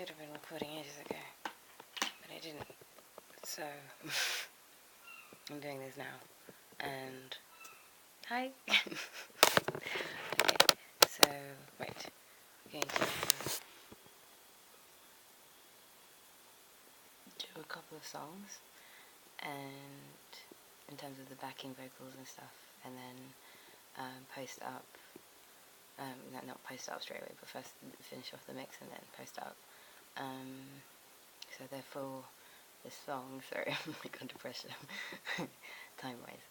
should have been recording ages ago, but I didn't. So I'm doing this now. And hi. Okay. So wait. I'm going to do a couple of songs, and in terms of the backing vocals and stuff, and then post up. Not post up straight away, but first finish off the mix and then post up. So therefore, the song, sorry, I'm like under pressure, time-wise.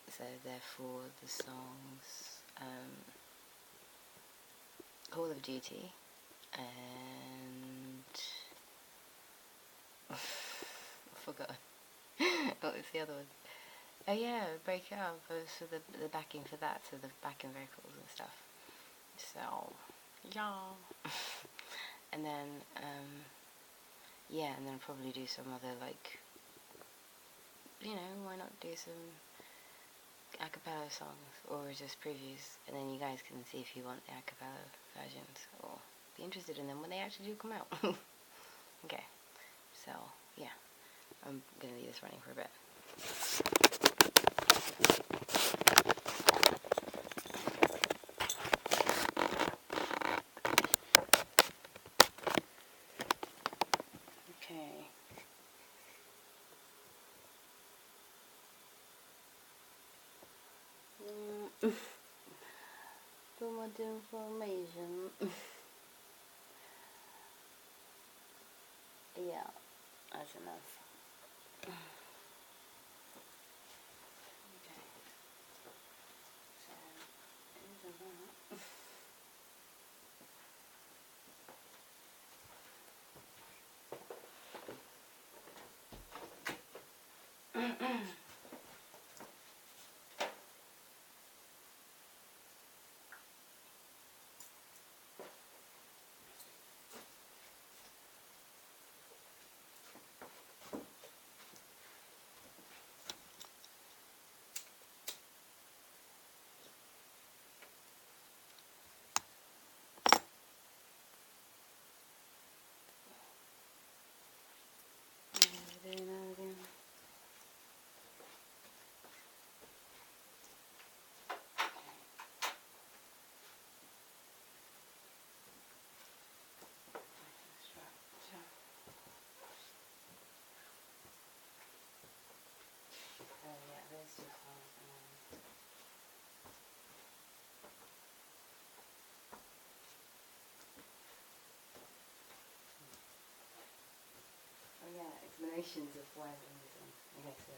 So therefore, the songs, Call of Duty, and I forgot. What was the other one? Oh yeah, Break It Up. So the backing for that, so the backing vocals and stuff. So yeah. And then yeah, and then probably do some other, like, you know, why not do some a cappella songs or just previews, and then you guys can see if you want the a cappella versions or be interested in them when they actually do come out. Okay, so yeah, I'm gonna leave this running for a bit. Okay. Too much information. Yeah, that's enough. Okay. So, into that. Oh yeah, explanations of why I'm doing this one. Okay, so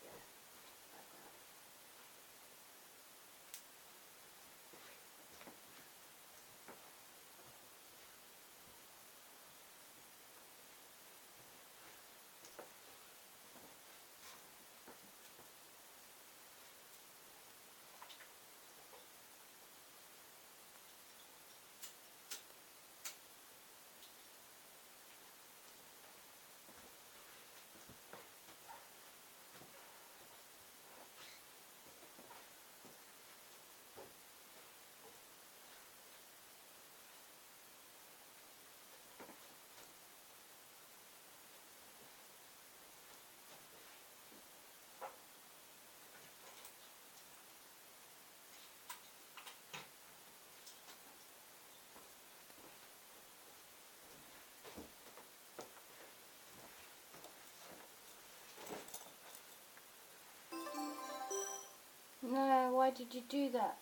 yeah, background. No, why did you do that?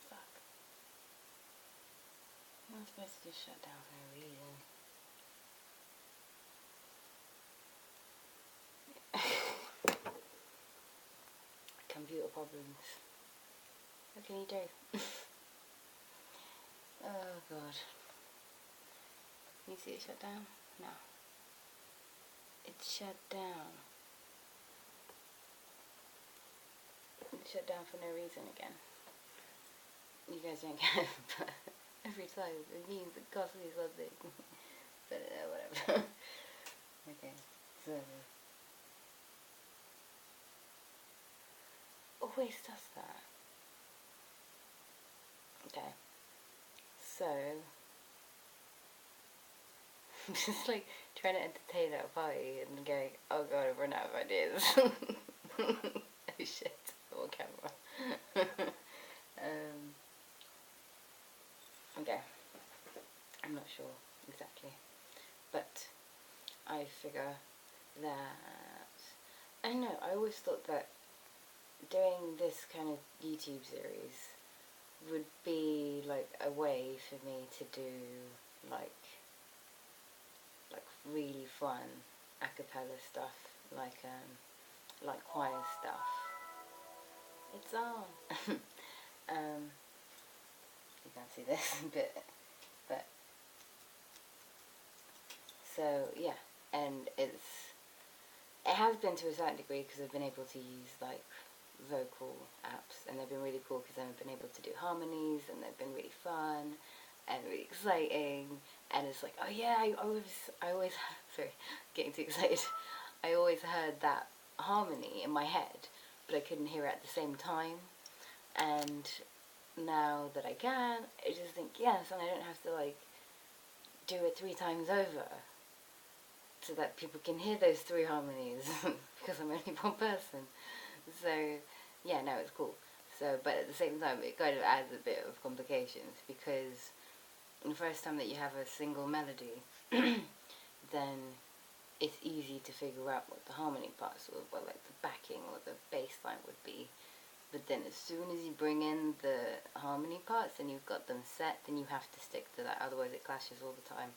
Fuck. I'm not supposed to just shut down for a reason. Computer problems. What can you do? Oh god. Can you see it shut down? No. It's shut down. It's shut down for no reason again. You guys don't get it, but every time it means it costs me something. But whatever. Okay, so. Oh. always does that. Okay. So, I'm just like trying to entertain at a party and going, oh god, I've run out of ideas. Oh shit, I'm on camera. Okay. I'm not sure exactly. But I figure that, I don't know, I always thought that doing this kind of YouTube series would be like a way for me to do like really fun a cappella stuff, like choir stuff. It's on. You can't see this bit, but so yeah, and it has been to a certain degree because I've been able to use like vocal apps, and they've been really cool because I've been able to do harmonies, and they've been really fun and really exciting. And it's like, oh yeah, I always sorry, getting too excited. I always heard that harmony in my head, but I couldn't hear it at the same time. And now that I can, I just think yes, and I don't have to like do it 3 times over so that people can hear those 3 harmonies because I'm only one person. So yeah, no, it's cool. So, but at the same time, it kind of adds a bit of complications because the first time that you have a single melody, then it's easy to figure out what the harmony parts or what like the backing or the bass line would be. But then as soon as you bring in the harmony parts and you've got them set, then you have to stick to that, otherwise it clashes all the time.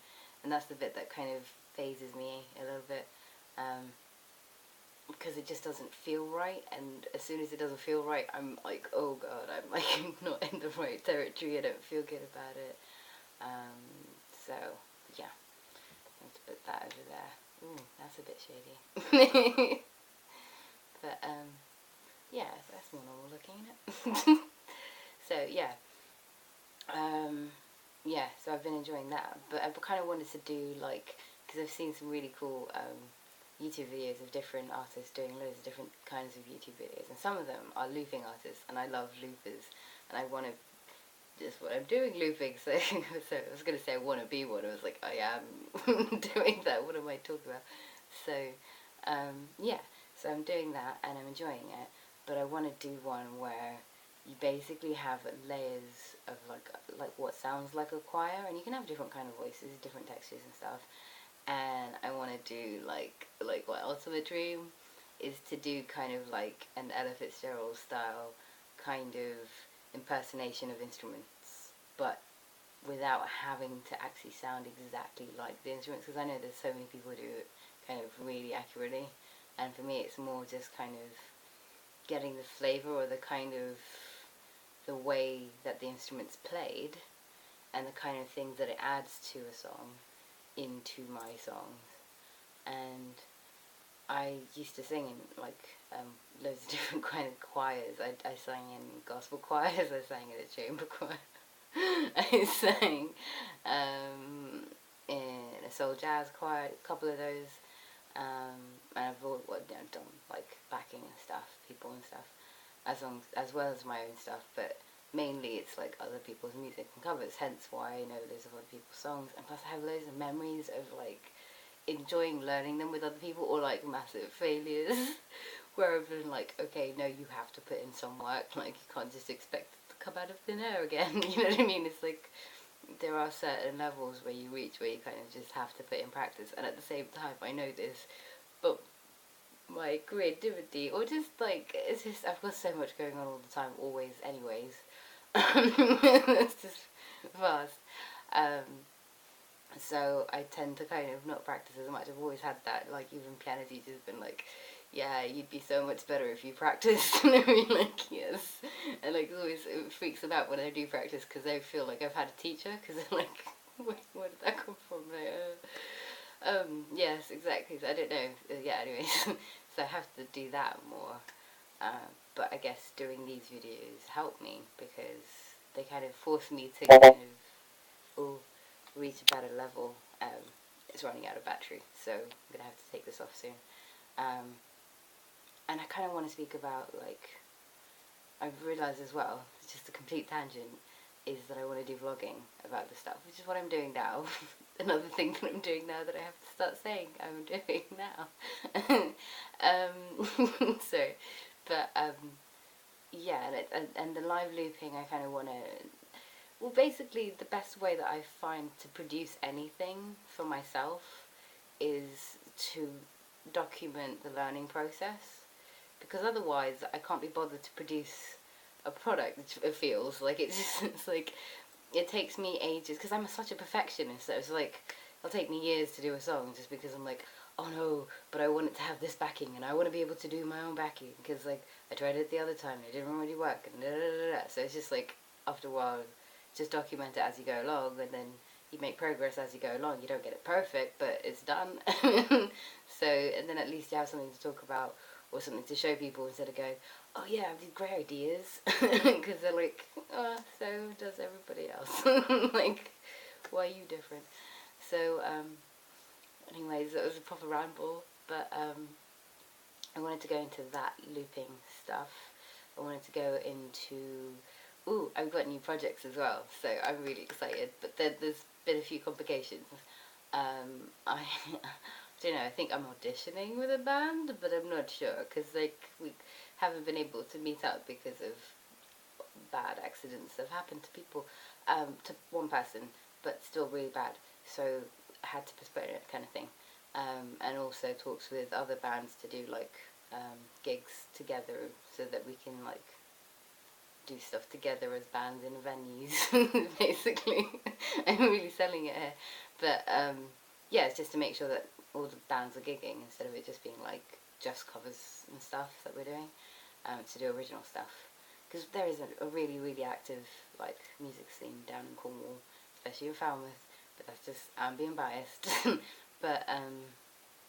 And that's the bit that kind of phases me a little bit, because it just doesn't feel right, and as soon as it doesn't feel right, I'm like, oh god, I'm like not in the right territory, I don't feel good about it. So, yeah, let's put that over there. Ooh, that's a bit shady. But, yeah, that's more normal looking, isn't it? So, yeah. Yeah, so I've been enjoying that, but I kind of wanted to do, like, because I've seen some really cool, YouTube videos of different artists doing loads of different kinds of YouTube videos, and some of them are looping artists, and I love loopers, and I want to, just what I'm doing looping, so, so I was going to say I want to be one, I was like, I am doing that, what am I talking about? So, yeah, so I'm doing that, and I'm enjoying it, but I want to do one where you basically have layers of like what sounds like a choir, and you can have different kind of voices, different textures and stuff. And I want to do like my ultimate dream is to do kind of like an Ella Fitzgerald style kind of impersonation of instruments, but without having to actually sound exactly like the instruments, because I know there's so many people who do it kind of really accurately, and for me it's more just kind of getting the flavor or the kind of the way that the instrument's played and the kind of things that it adds to a song into my songs. And I used to sing in like loads of different kind of choirs. I sang in gospel choirs, I sang in a chamber choir, I sang in a soul jazz choir, a couple of those, and I've done like backing and stuff, people and stuff, as well as my own stuff, but mainly it's like other people's music and covers, hence why I know loads of other people's songs, and plus I have loads of memories of like enjoying learning them with other people, or like massive failures where I've been like, okay, no, you have to put in some work, like you can't just expect it to come out of thin air again. You know what I mean? It's like there are certain levels where you reach where you kind of just have to put in practice, and at the same time I know this, but my creativity, or just like, it's just, I've got so much going on all the time, always, anyways. It's just fast. So I tend to kind of not practice as much. I've always had that, like even piano teachers been like, yeah, you'd be so much better if you practiced. And I mean, like, yes. And like always it freaks them out when I do practice, because they feel like I've had a teacher, because they're like, where did that come from? Like, yes, exactly. So I don't know. Yeah, anyways. So I have to do that more. But I guess doing these videos help me, because they kind of force me to kind of reach a better level. It's running out of battery, so I'm going to have to take this off soon. And I kind of want to speak about like I've realised as well, it's just a complete tangent, is that I want to do vlogging about this stuff, which is what I'm doing now. Another thing that I'm doing now that I have to start saying I'm doing now. So, but yeah, and the live looping, I kind of want to. Well, basically, the best way that I find to produce anything for myself is to document the learning process, because otherwise I can't be bothered to produce a product. It feels like it's like it takes me ages because I'm such a perfectionist. So it's like it'll take me years to do a song just because I'm like, oh no, but I want it to have this backing and I want to be able to do my own backing because like I tried it the other time and it didn't really work and da da da da. So it's just like after a while, just document it as you go along and then you make progress as you go along. You don't get it perfect, but it's done. So, and then at least you have something to talk about or something to show people instead of going, oh yeah, I have these great ideas. Because they're like, oh, so does everybody else. Like, why are you different? So, anyways, that was a proper ramble, but I wanted to go into that looping stuff. I wanted to go into, ooh, I've got new projects as well, so I'm really excited, but there's been a few complications. I don't know, I think I'm auditioning with a band, but I'm not sure, because like, we haven't been able to meet up because of bad accidents that have happened to people, to one person, but still really bad, so I had to postpone it kind of thing. And also talks with other bands to do like gigs together so that we can like do stuff together as bands in venues. Basically, I'm really selling it here, but yeah, it's just to make sure that all the bands are gigging instead of it just being like just covers and stuff that we're doing, to do original stuff, because there is a really really active like music scene down in Cornwall, especially in Falmouth, but that's just I'm being biased. But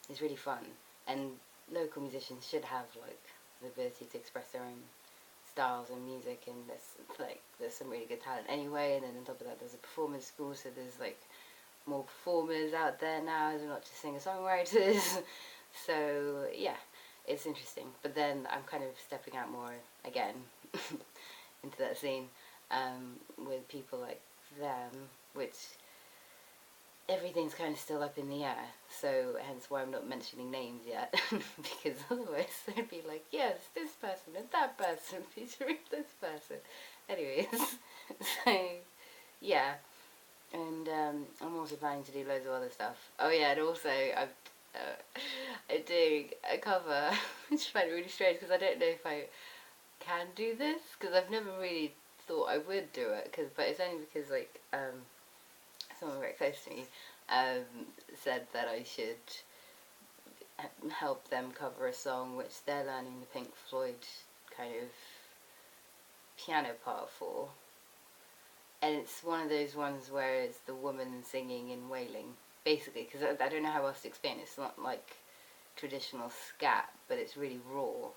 it's really fun, and local musicians should have like the ability to express their own styles and music, and there's some really good talent anyway. And then on top of that, there's a performance school, so there's like more performers out there now, they're not just singer-songwriters. So yeah, it's interesting. But then I'm kind of stepping out more again into that scene, with people like them, which everything's kind of still up in the air, so hence why I'm not mentioning names yet, because otherwise they'd be like, yes, this person and that person featuring this person. Anyways, so yeah, and I'm also planning to do loads of other stuff. Oh yeah, and also I'm doing a cover, which I find really strange because I don't know if I can do this, because I've never really thought I would do it, but it's only because like someone very close to me said that I should help them cover a song which they're learning the Pink Floyd kind of piano part for, and it's one of those ones where it's the woman singing and wailing, basically, because I don't know how else to explain it. It's not like traditional scat, but it's really raw,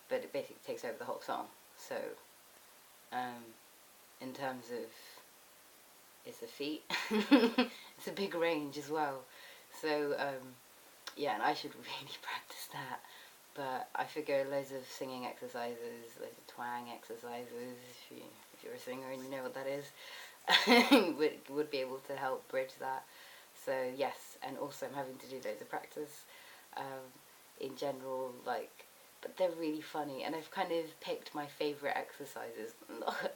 but it basically takes over the whole song. So in terms of it's a feat. It's a big range as well, so yeah, and I should really practice that, but I figure loads of singing exercises, loads of twang exercises, if you're a singer and you know what that is, would be able to help bridge that. So yes, and also I'm having to do loads of practice in general, like, but they're really funny, and I've kind of picked my favourite exercises,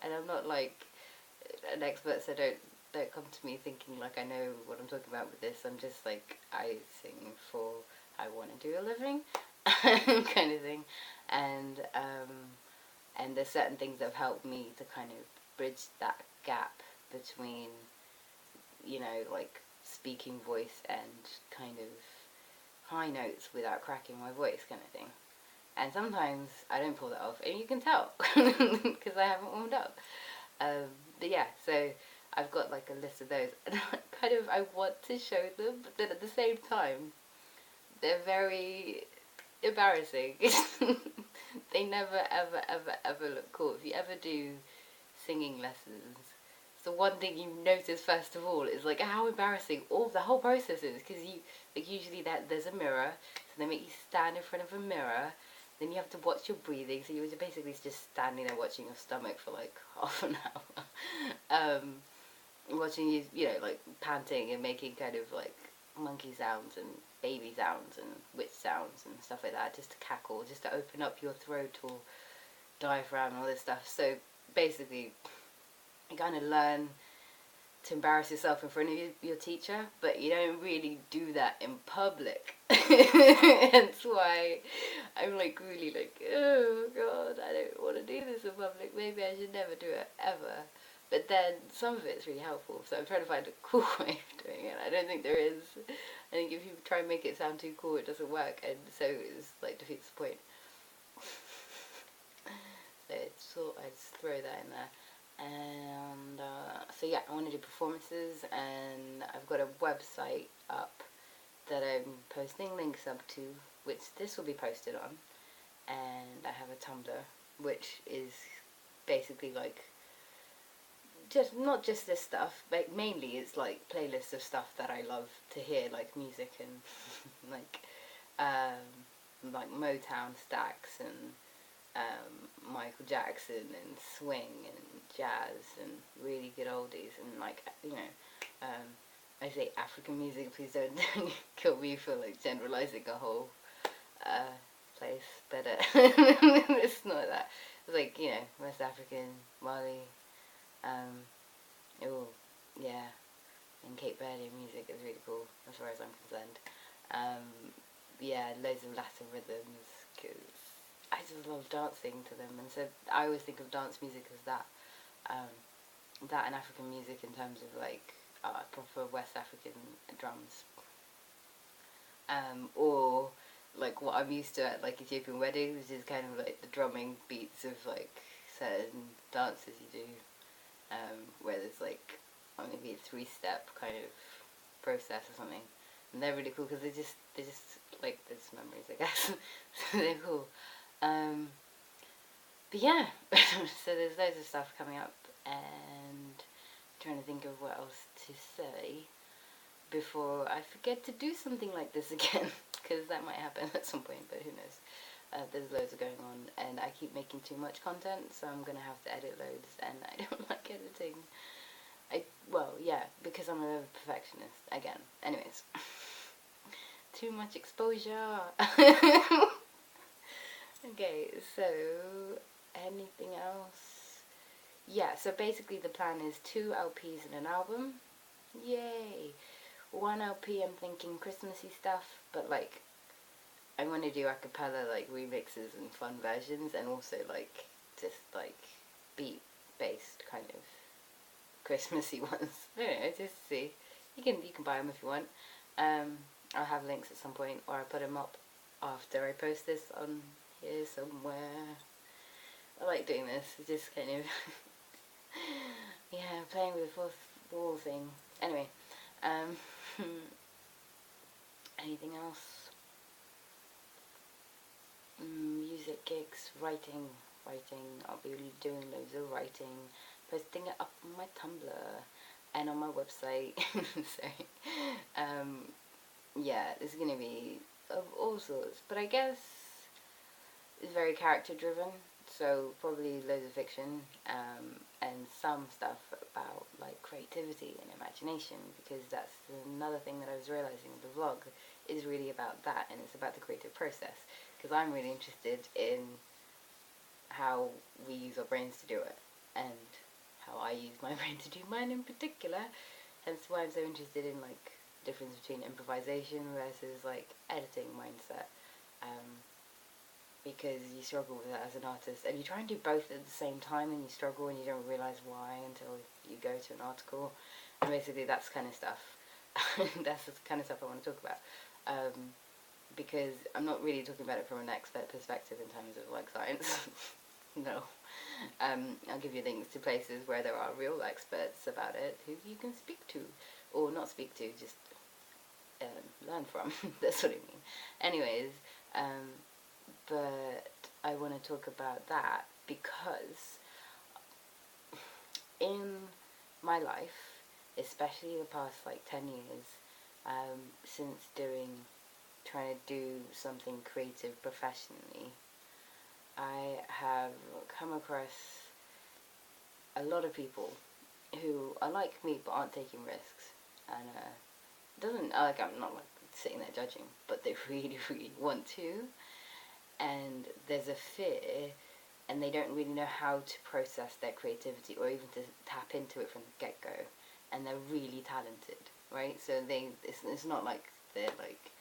and I'm not like an expert, so don't come to me thinking like I know what I'm talking about with this. I'm just like, I sing for I want to do a living kind of thing, and there's certain things that have helped me to kind of bridge that gap between, you know, like speaking voice and kind of high notes without cracking my voice kind of thing. And sometimes I don't pull that off, and you can tell because I haven't warmed up. But yeah, so I've got like a list of those, and I want to show them, but then at the same time, they're very embarrassing. They never ever ever ever look cool. If you ever do singing lessons, the one thing you notice first of all is like how embarrassing all the whole process is, because you like usually there's a mirror, so they make you stand in front of a mirror, Then you have to watch your breathing, so you're basically just standing there watching your stomach for like half an hour. Watching you, like panting and making kind of like monkey sounds and baby sounds and witch sounds and stuff like that, just to cackle, just to open up your throat or diaphragm and all this stuff. So basically, you kind of learn to embarrass yourself in front of your teacher, but you don't really do that in public. That's why I'm like really like, oh god, I don't want to do this in public. Maybe I should never do it ever. But then some of it's really helpful, so I'm trying to find a cool way of doing it. I don't think there is. I think if you try and make it sound too cool, it doesn't work, and so it's like defeats the point. So I just throw that in there. And so yeah, I want to do performances, and I've got a website up that I'm posting links up to, which this will be posted on, and I have a Tumblr, which is basically like just not just this stuff, but mainly it's like playlists of stuff that I love to hear, like music and like Motown stacks and Michael Jackson and swing and jazz and really good oldies and like I say African music, please don't kill me for like generalizing a whole place, but it's not that. It's like West African, Mali, oh yeah, and Cape Verdean music is really cool as far as I'm concerned. Yeah, loads of Latin rhythms, because I just love dancing to them, and so I always think of dance music as that, that and African music in terms of like proper West African drums, or like what I'm used to at like Ethiopian weddings, which is kind of like the drumming beats of like certain dances you do, where there's like maybe a 3-step kind of process or something, and they're really cool because they just like there's memories, I guess. So they're cool. But yeah, so there's loads of stuff coming up, and I'm trying to think of what else to say before I forget to do something like this again, because that might happen at some point, but who knows. There's loads going on, and I keep making too much content, so I'm going to have to edit loads, and I don't like editing. Well, yeah, because I'm a perfectionist, again. Anyways. Too much exposure. Okay, so anything else? Yeah, so basically the plan is 2 LPs and an album. Yay! 1 LP I'm thinking Christmassy stuff, but like I want to do a cappella like remixes and fun versions, and also like just like beat based kind of Christmassy ones. I don't know, just see. You can buy them if you want. I'll have links at some point, or I'll put them up after I post this on here somewhere. I like doing this, it's just kind of yeah, playing with the fourth wall thing. Anyway, anything else? Music gigs, writing. I'll be doing loads of writing, posting it up on my Tumblr and on my website. So, yeah, it's gonna be of all sorts, but I guess it's very character driven, so probably loads of fiction, and some stuff about like creativity and imagination, because that's another thing that I was realizing. The vlog is really about that, and it's about the creative process, because I'm really interested in how we use our brains to do it, and how I use my brain to do mine in particular. Hence why I'm so interested in like difference between improvisation versus like editing mindset, because you struggle with that as an artist, and you try and do both at the same time, and you struggle, and you don't realize why until you go to an article, and basically that's kind of stuff. That's the kind of stuff I want to talk about, because I'm not really talking about it from an expert perspective in terms of like science. No. I'll give you links to places where there are real experts about it who you can speak to, or not speak to, just learn from. That's what I mean. Anyways, but I want to talk about that because in my life, especially the past like 10 years, since trying to do something creative professionally, I have come across a lot of people who are like me but aren't taking risks, and doesn't like I'm not like sitting there judging, but they really really want to, and there's a fear, and they don't really know how to process their creativity or even to tap into it from the get-go, and they're really talented, right? So it's not like they're like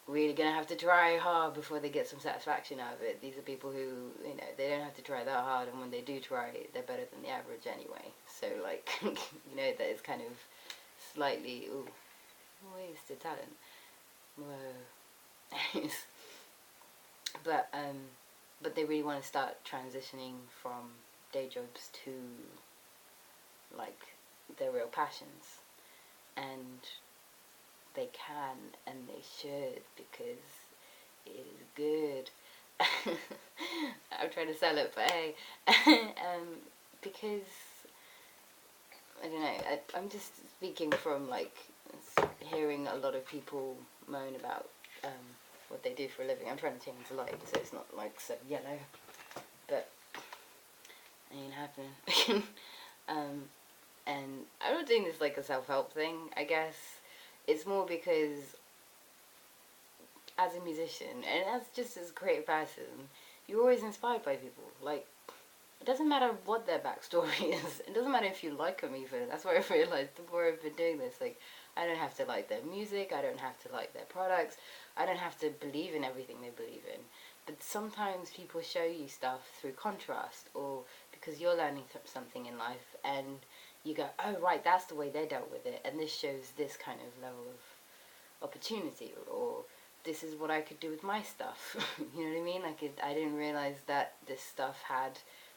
really gonna have to try hard before they get some satisfaction out of it. These are people who, you know, they don't have to try that hard, and when they do try, they're better than the average anyway. So like, you know, that is kind of slightly, ooh, wasted talent. Whoa. but but they really want to start transitioning from day jobs to like their real passions, and they can and they should, because it is good. I'm trying to sell it, but hey, because I don't know. I'm just speaking from like hearing a lot of people moan about what they do for a living. I'm trying to change the light so it's not like so yellow, but it ain't happening. And I'm not doing this like a self-help thing, I guess. It's more because as a musician and as just as a creative person, you're always inspired by people. Like, it doesn't matter what their backstory is. It doesn't matter if you like them even. That's what I've realized the more I've been doing this. Like, I don't have to like their music. I don't have to like their products. I don't have to believe in everything they believe in. But sometimes people show you stuff through contrast, or because you're learning something in life and you go, oh right, that's the way they dealt with it, and this shows this kind of level of opportunity, or this is what I could do with my stuff. You know what I mean? Like, I didn't realize that this stuff had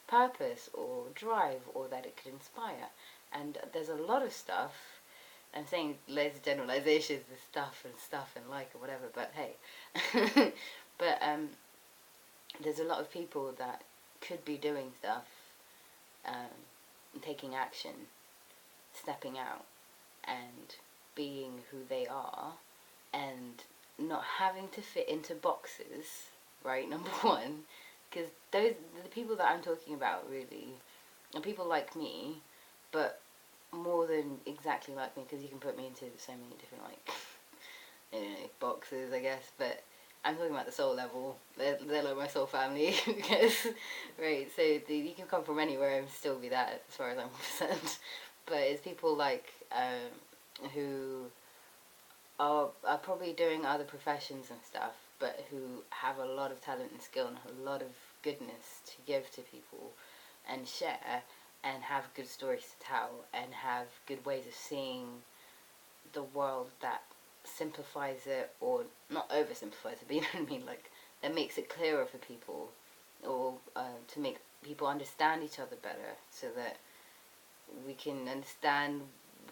purpose or drive, or that it could inspire. And there's a lot of stuff, I'm saying loads of generalizations and stuff and like or whatever, but hey. But there's a lot of people that could be doing stuff, taking action, stepping out, and being who they are, and not having to fit into boxes, right? Number one, because those the people that I'm talking about really are people like me, but more than exactly like me, because you can put me into so many different like I don't know, boxes, I guess. But I'm talking about the soul level. They're like my soul family, because right. So you can come from anywhere and still be that, as far as I'm concerned. But it's people like who are probably doing other professions and stuff, but who have a lot of talent and skill and a lot of goodness to give to people and share, and have good stories to tell, and have good ways of seeing the world that simplifies it, or not oversimplifies it, but you know what I mean, like that makes it clearer for people, or to make people understand each other better, so that we can understand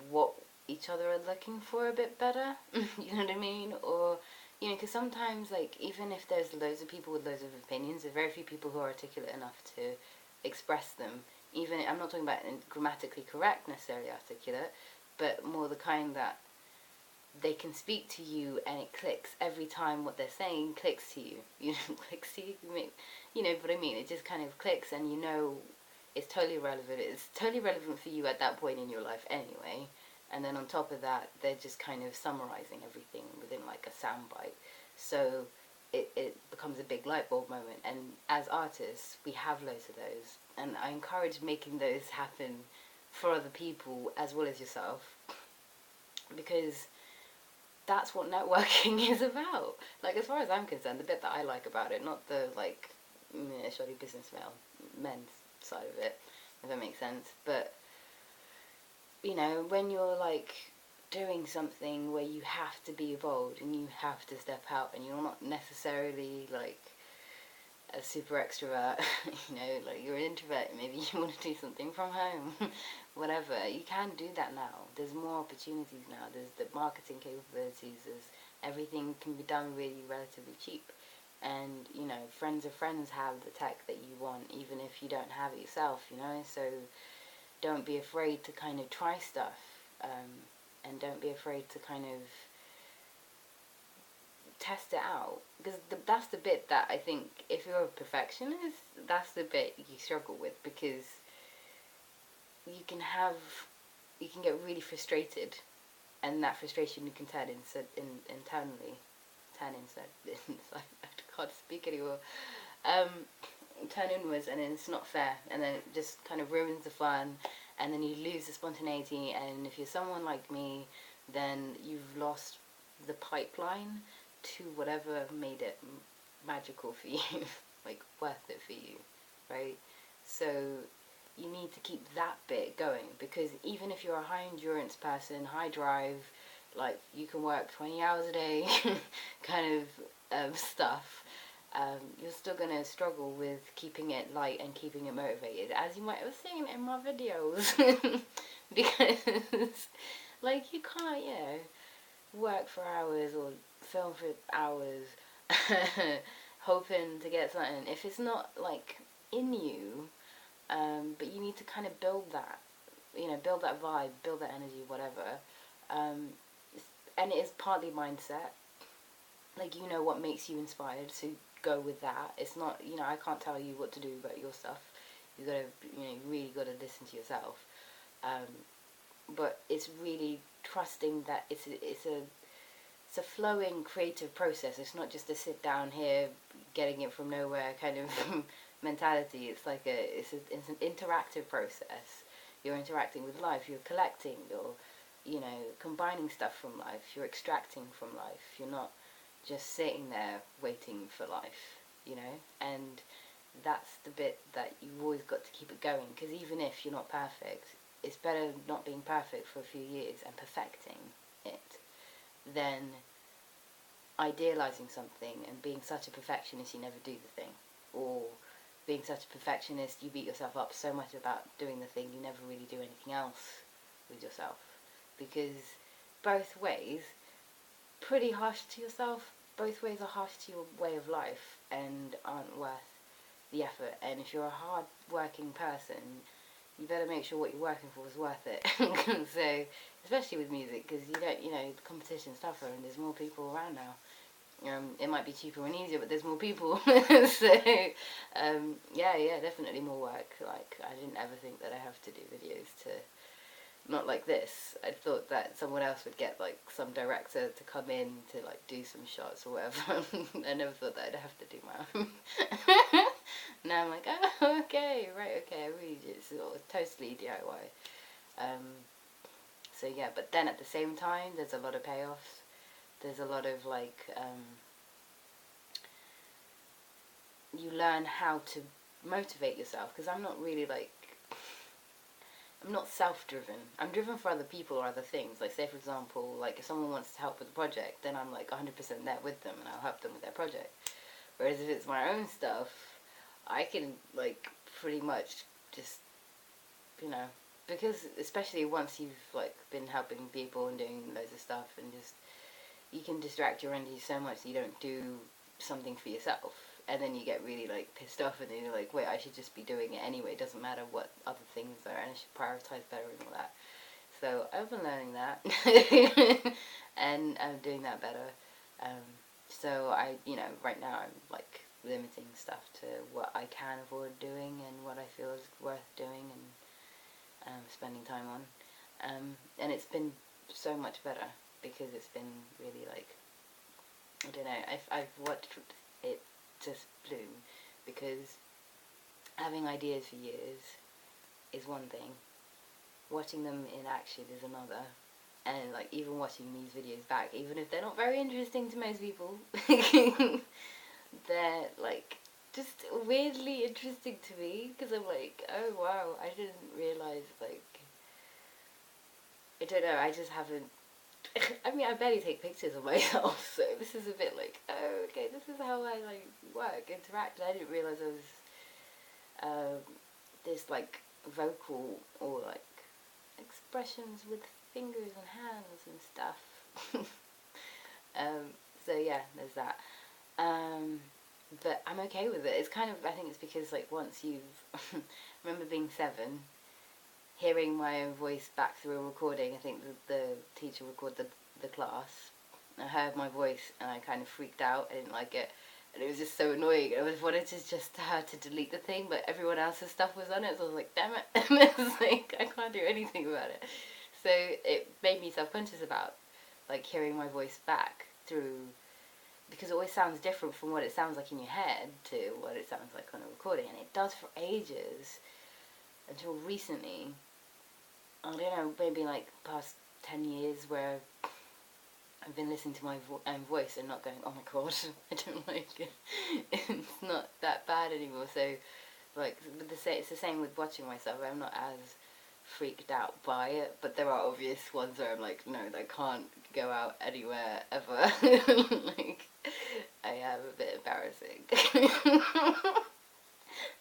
what each other are looking for a bit better. You know what I mean? Or, you know, because sometimes, like, even if there's loads of people with loads of opinions, there are very few people who are articulate enough to express them. Even, I'm not talking about grammatically correct, necessarily articulate, but more the kind that they can speak to you and it clicks every time. What they're saying clicks to you. You know, clicks to you. You know what I mean? It just kind of clicks, and you know it's totally relevant. It's totally relevant for you at that point in your life anyway. And then on top of that, they're just kind of summarizing everything within like a soundbite. So it becomes a big light bulb moment. And as artists, we have loads of those. And I encourage making those happen for other people as well as yourself, because that's what networking is about. Like, as far as I'm concerned, the bit that I like about it, not the like shoddy business men's side of it, if that makes sense. But you know, when you're like doing something where you have to be bold and you have to step out, and you're not necessarily like a super extrovert, you know, like you're an introvert, maybe you want to do something from home, whatever, you can do that now. There's more opportunities now. There's the marketing capabilities. There's everything can be done really relatively cheap. And, you know, friends of friends have the tech that you want, even if you don't have it yourself, you know. So don't be afraid to kind of try stuff, and don't be afraid to kind of test it out, because that's the bit that I think, if you're a perfectionist, that's the bit you struggle with, because you can have, you can get really frustrated, and that frustration you can turn internally, it's like, I can't speak anymore, turn inwards, and then it's not fair, and then it just kind of ruins the fun, and then you lose the spontaneity. And if you're someone like me, then you've lost the pipeline to whatever made it magical for you, like worth it for you, right? So you need to keep that bit going, because even if you're a high endurance person, high drive, like you can work 20 hours a day kind of stuff, you're still going to struggle with keeping it light and keeping it motivated, as you might have seen in my videos. Because, like, you can't, work for hours or film for hours hoping to get something if it's not, like, in you. But you need to kind of build that, build that vibe, build that energy, whatever. And it is partly mindset. Like, what makes you inspired, so go with that. It's not, I can't tell you what to do about your stuff. You gotta, you really gotta listen to yourself. But it's really trusting that it's a flowing creative process. It's not just a sit down here, getting it from nowhere kind of mentality. It's like it's an interactive process. You're interacting with life. You're collecting. You're, combining stuff from life. You're extracting from life. You're not just sitting there waiting for life, and that's the bit that you've always got to keep it going, because even if you're not perfect, it's better not being perfect for a few years and perfecting it than idealizing something and being such a perfectionist you never do the thing, or being such a perfectionist you beat yourself up so much about doing the thing you never really do anything else with yourself, because both ways, pretty harsh to yourself, both ways are harsh to your way of life and aren't worth the effort. And if you're a hard working person, you better make sure what you're working for is worth it. So, especially with music, because the competition's tougher and there's more people around now. It might be cheaper and easier, but there's more people. So, yeah, definitely more work. Like, I didn't ever think that I have to do videos not like this. I thought that someone else would get, like, some director to come in to, like, do some shots or whatever. I never thought that I'd have to do my own. Now I'm like, oh, okay, I really just totally DIY. So yeah, but then at the same time, there's a lot of payoffs. There's a lot of, like, you learn how to motivate yourself, because I'm not really, like, I'm not self-driven. I'm driven for other people or other things. Like, say, for example, like, if someone wants to help with a project, then I'm, like, 100% there with them, and I'll help them with their project. Whereas if it's my own stuff, I can, like, pretty much just, because especially once you've, like, been helping people and doing loads of stuff, and just, you can distract your energy so much that you don't do something for yourself. And then you get really, like, pissed off, and then you're like, wait, I should just be doing it anyway. It doesn't matter what other things are, and I should prioritize better and all that. So I've been learning that, and I'm doing that better. So I, right now I'm, like, limiting stuff to what I can afford doing and what I feel is worth doing and spending time on. And it's been so much better, because it's been really, like, I don't know, I've watched it just bloom, because having ideas for years is one thing, watching them in action is another, and, like, even watching these videos back, even if they're not very interesting to most people, they're, like, just weirdly interesting to me, because I'm like, oh wow, I didn't realise, like, I don't know, I just haven't, I mean, I barely take pictures of myself, so this is a bit like, oh, okay, this is how I, like, work, interact. I didn't realise I was, this, like, vocal, or, like, expressions with fingers and hands and stuff. So yeah, there's that. But I'm okay with it. It's kind of, I think it's because, like, once you've, I remember being 7, hearing my own voice back through a recording. I think the teacher recorded the class, I heard my voice and I kind of freaked out. I didn't like it. And it was just so annoying. I was wanted to just her to delete the thing, but everyone else's stuff was on it, so I was like, damn it. And it was like, I can't do anything about it. So it made me self-conscious about, like, hearing my voice back through, because it always sounds different from what it sounds like in your head to what it sounds like on a recording. And it does for ages, until recently. I don't know, maybe like past 10 years where I've been listening to my own voice and not going, oh my god, I don't like it. It's not that bad anymore. So, like, it's the same with watching myself. I'm not as freaked out by it, but there are obvious ones where I'm like, no, that can't go out anywhere ever. Like, I am a bit embarrassing.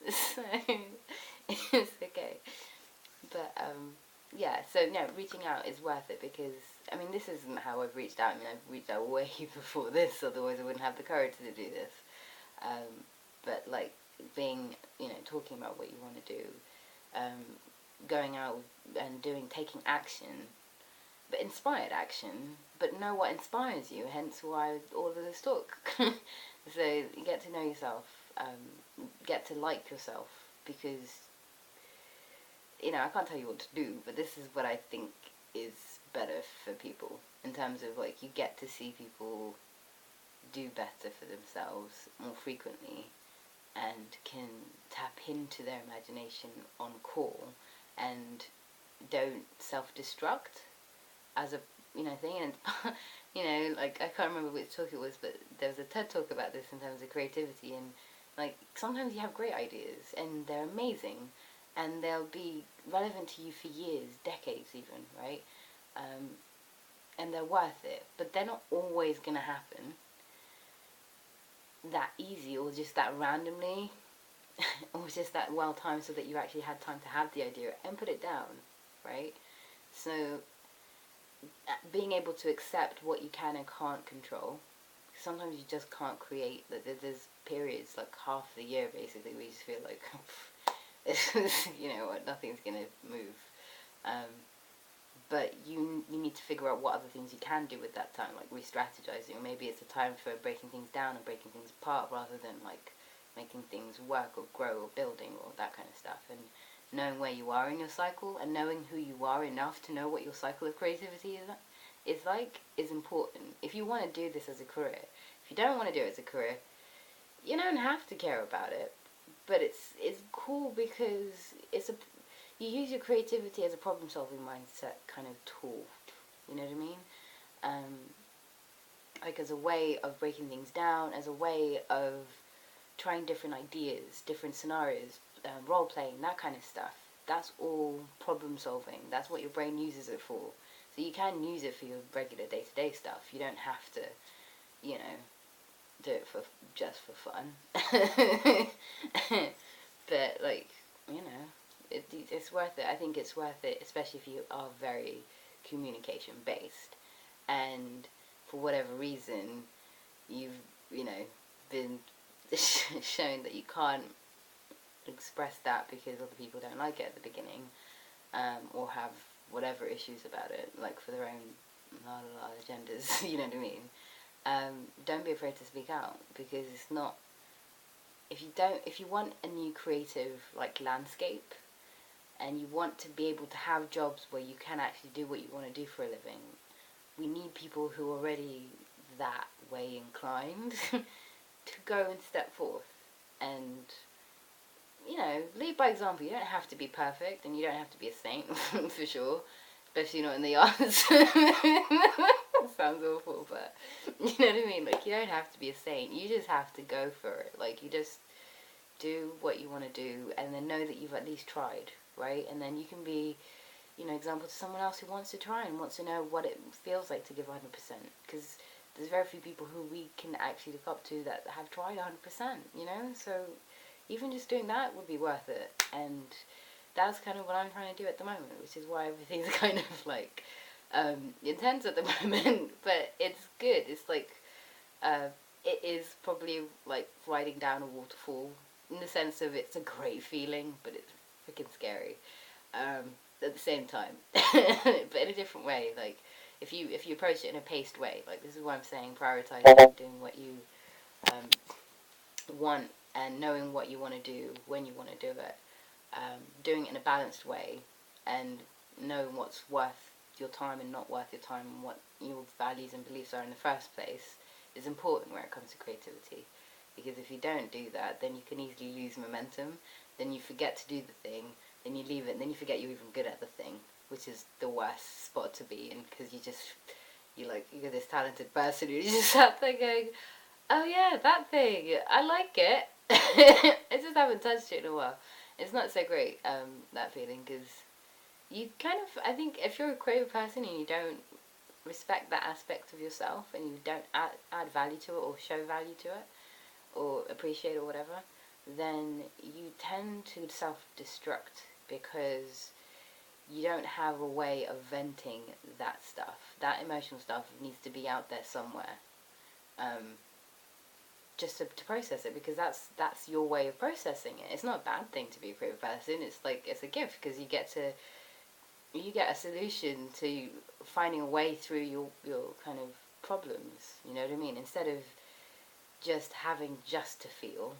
So, it's okay. But, yeah, so no, reaching out is worth it because, I mean, this isn't how I've reached out. I mean, I've reached out way before this, otherwise I wouldn't have the courage to do this. But, like, being, talking about what you want to do, going out and taking action, but inspired action, but know what inspires you, hence why all of this talk. So, you get to know yourself, get to like yourself, because I can't tell you what to do, but this is what I think is better for people in terms of, like, you get to see people do better for themselves more frequently and can tap into their imagination on call and don't self-destruct as a, thing. And, like, I can't remember which talk it was, but there was a TED talk about this in terms of creativity, and, like, sometimes you have great ideas and they're amazing, and they'll be relevant to you for years, decades even, right? And they're worth it, but they're not always going to happen that easy or just that randomly or just that well timed so that you actually had time to have the idea and put it down, right? So being able to accept what you can and can't control. Sometimes you just can't create. There's periods, like half the year basically, where you just feel like what, nothing's gonna move. But you need to figure out what other things you can do with that time, like re-strategizing, or maybe it's a time for breaking things down and breaking things apart rather than like making things work or grow or building or that kind of stuff. And knowing where you are in your cycle and knowing who you are enough to know what your cycle of creativity is important. If you want to do this as a career, if you don't want to do it as a career, you don't have to care about it. But it's cool because you use your creativity as a problem-solving mindset kind of tool. You know what I mean? Like as a way of breaking things down, as a way of trying different ideas, different scenarios, role-playing, that kind of stuff. That's all problem-solving. That's what your brain uses it for. So you can use it for your regular day-to-day stuff. You don't have to, do it just for fun. But, like, it's worth it. I think it's worth it, especially if you are very communication based, and for whatever reason you've been shown that you can't express that because other people don't like it at the beginning, or have whatever issues about it, like for their own agendas. You know what I mean? Don't be afraid to speak out, because it's not, if you want a new creative like landscape and you want to be able to have jobs where you can actually do what you want to do for a living, we need people who are already that way inclined to go and step forth and lead by example. You don't have to be perfect, and you don't have to be a saint for sure, especially not in the arts. Sounds awful, but you know what I mean? Like, you don't have to be a saint. You just have to go for it. Like, you just do what you want to do, and then know that you've at least tried, right? And then you can be, example to someone else who wants to try and wants to know what it feels like to give 100%. Because there's very few people who we can actually look up to that have tried 100%, So even just doing that would be worth it. And that's kind of what I'm trying to do at the moment, which is why everything's kind of like intense at the moment, but it's good. It's like it is probably like riding down a waterfall, in the sense of it's a great feeling, but it's freaking scary at the same time. But in a different way. Like, if you approach it in a paced way, like this is what I'm saying, prioritizing doing what you want and knowing what you want to do when you want to do it, doing it in a balanced way, and knowing what's worth your time and not worth your time, and what your values and beliefs are in the first place is important where it comes to creativity. Because if you don't do that, then you can easily lose momentum, then you forget to do the thing, then you leave it, and then you forget you're even good at the thing, which is the worst spot to be in, because you're this talented person who just sat there going, oh yeah, that thing, I like it. I just haven't touched it in a while. It's not so great, that feeling, because you kind of, I think if you're a creative person and you don't respect that aspect of yourself, and you don't add value to it or show value to it or appreciate it or whatever, then you tend to self-destruct, because you don't have a way of venting that stuff. That emotional stuff needs to be out there somewhere, just to process it, because that's your way of processing it. It's not a bad thing to be a creative person. It's a gift, because you get a solution to finding a way through your kind of problems. You know what I mean? Instead of just having just to feel,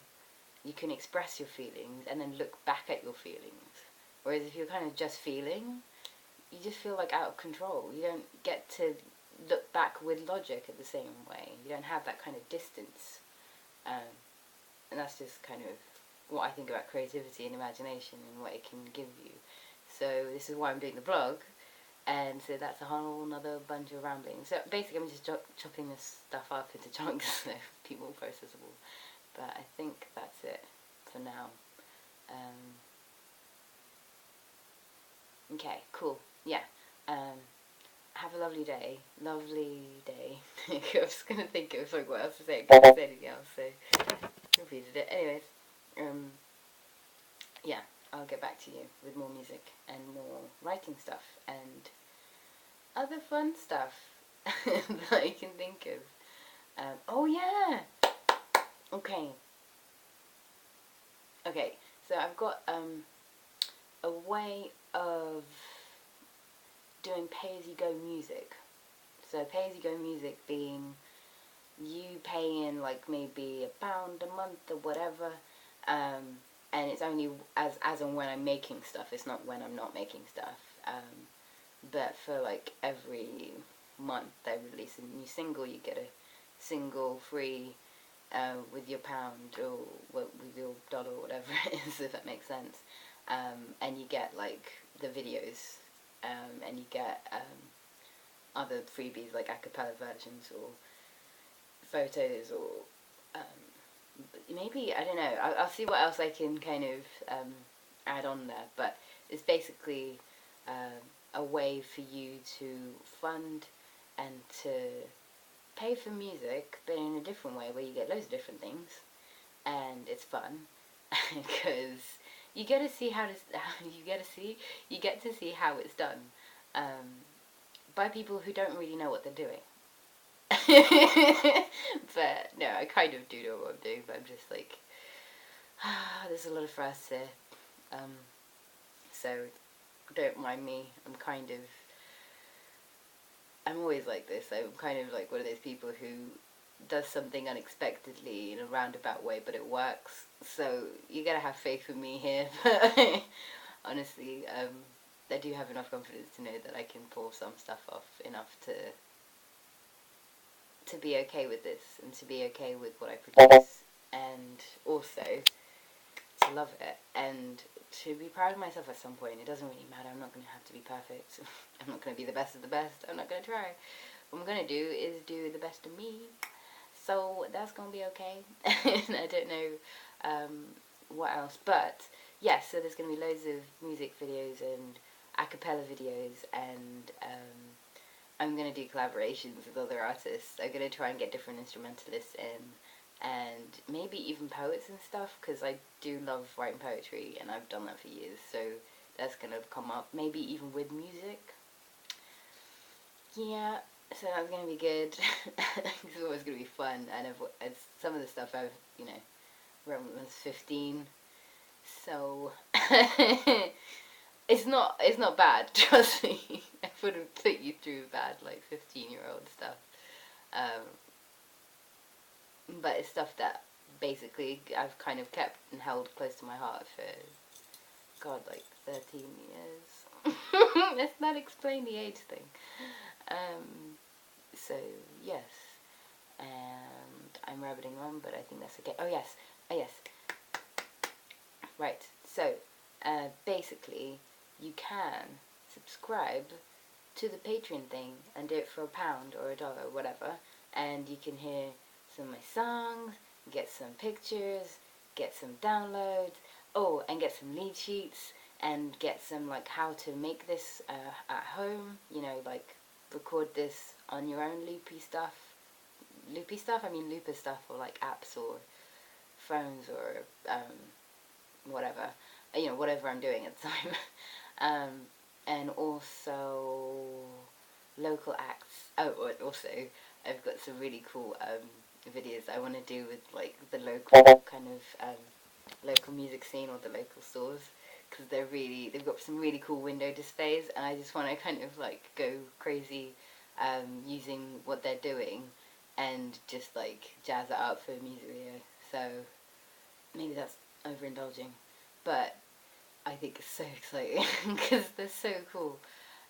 you can express your feelings and then look back at your feelings. Whereas if you're kind of just feeling, you just feel like out of control. You don't get to look back with logic at the same way. You don't have that kind of distance. And that's just kind of what I think about creativity and imagination and what it can give you. So this is why I'm doing the blog, and so that's a whole another bunch of rambling. So basically I'm just chopping this stuff up into chunks so people processable. But I think that's it for now. Okay, cool. Yeah. Have a lovely day. Lovely day. I was going to think it was like what else to say. I couldn't say anything else, so I repeated it. Anyways, yeah, I'll get back to you with more music and more writing stuff and other fun stuff that I can think of. Oh yeah! Okay, so I've got a way of doing pay-as-you-go music. So pay-as-you-go music being you pay in like maybe £1 a month or whatever, and it's only as and when I'm making stuff. It's not when I'm not making stuff. But for like every month they release a new single, you get a single free with your pound or with your dollar or whatever it is, if that makes sense. And you get like the videos, and you get other freebies like a cappella versions or photos or maybe, I don't know, I'll see what else I can kind of add on there, but it's basically a way for you to fund and to pay for music, but in a different way, where you get loads of different things, and it's fun, because you get to see how it's done by people who don't really know what they're doing. But no, I kind of do know what I'm doing, but I'm just like, there's a lot of firsts here, so don't mind me. I'm always like this. I'm kind of like one of those people who does something unexpectedly in a roundabout way, but it works. So you gotta have faith in me here. But honestly, I do have enough confidence to know that I can pull some stuff off enough to be okay with this, and to be okay with what I produce, and also to love it, and to be proud of myself at some point. It doesn't really matter. I'm not going to have to be perfect. I'm not going to be the best of the best. I'm not going to try. What I'm going to do is do the best of me. So that's going to be okay. And I don't know what else. But yes, so there's going to be loads of music videos and a cappella videos, and I'm going to do collaborations with other artists. I'm going to try and get different instrumentalists in, and maybe even poets and stuff, because I do love writing poetry, and I've done that for years, so that's going to come up. Maybe even with music. Yeah, so that's going to be good. It's always going to be fun, and it's some of the stuff I've, wrote when I was 15, so It's not bad, trust me. I wouldn't put you through bad, like, 15-year-old stuff. Um, but it's stuff that basically I've kind of kept and held close to my heart for, God, like 13 years. Let's not explain the age thing. So, yes. And I'm rabbiting on, but I think that's okay. Oh, yes. Right. So, basically, you can subscribe to the Patreon thing and do it for £1 or $1 or whatever, and you can hear some of my songs, get some pictures, get some downloads, and get some lead sheets, and get some, like, how to make this at home, you know, like, record this on your own loopy stuff, I mean looper stuff, or like apps or phones or whatever, you know, whatever I'm doing at the time. And also local acts. Oh, and also I've got some really cool videos I want to do with like the local kind of local music scene or the local stores, because they've got some really cool window displays, and I just want to kind of like go crazy using what they're doing and just like jazz it up for a music video. So maybe that's overindulging, but I think it's so exciting because they're so cool.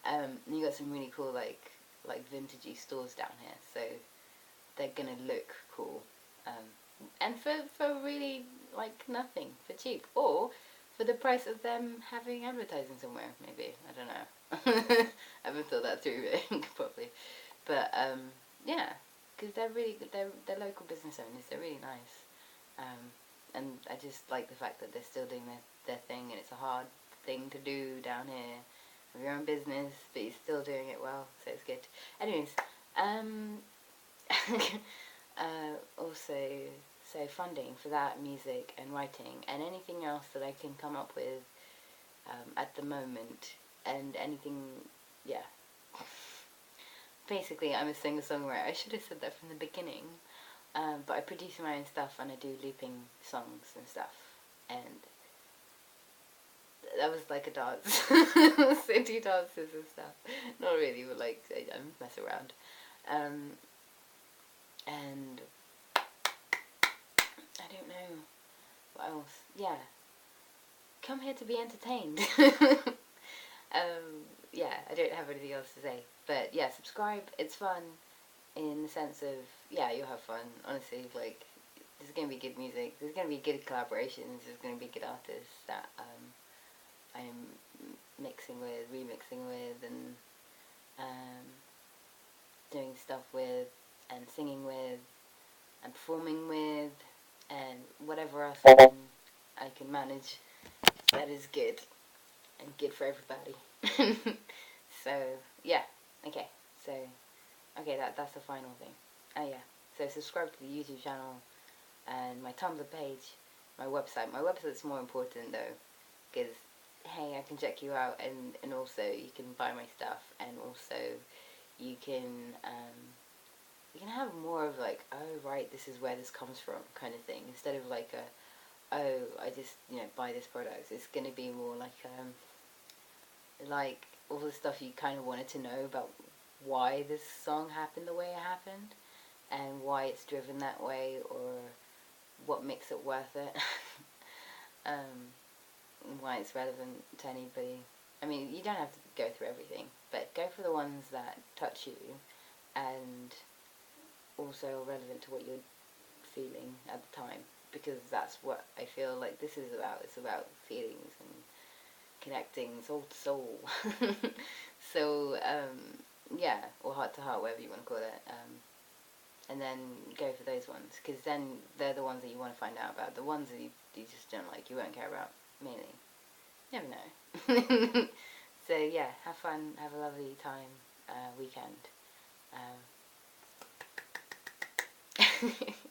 And you got some really cool like vintagey stores down here, so they're gonna look cool. And for really like nothing, for cheap, or for the price of them having advertising somewhere, maybe. I don't know. I haven't thought that through properly, but yeah, because they're really good. They're local business owners. They're really nice. And I just like the fact that they're still doing their thing, and it's a hard thing to do down here. Have your own business, but you're still doing it well, so it's good. Anyways, also, so funding for that, music and writing, and anything else that I can come up with at the moment, and anything, yeah. Basically, I'm a singer-songwriter. I should have said that from the beginning. But I produce my own stuff, and I do looping songs and stuff, and that was like a dance. So do dances and stuff. Not really, but like I mess around. And I don't know what else. Yeah, come here to be entertained. Yeah, I don't have anything else to say, but yeah, subscribe. It's fun. In the sense of, yeah, you'll have fun, honestly, like, there's going to be good music, there's going to be good collaborations, there's going to be good artists that I'm mixing with, remixing with, and doing stuff with, and singing with, and performing with, and whatever else I can manage that is good, and good for everybody. So, yeah, okay, so... Okay, that's the final thing. Oh yeah, so subscribe to the YouTube channel and my Tumblr page, my website. My website's more important though, because hey, I can check you out, and also you can buy my stuff, and also you can have more of like, oh right, this is where this comes from kind of thing, instead of like a, oh, I just, you know, buy this product. It's gonna be more like all the stuff you kind of wanted to know about why this song happened the way it happened, and why it's driven that way, or what makes it worth it. Why it's relevant to anybody. I mean, you don't have to go through everything, but go for the ones that touch you and also are relevant to what you're feeling at the time, because that's what I feel like this is about. It's about feelings and connecting soul to soul. So, yeah, or heart to heart, whatever you want to call it, and then go for those ones, because then they're the ones that you want to find out about. The ones that you just don't like, you won't care about, mainly. You never know. So yeah, have fun, have a lovely time, weekend.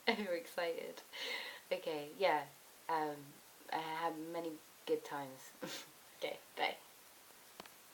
I'm excited. Okay, yeah, I had many good times. Okay, bye.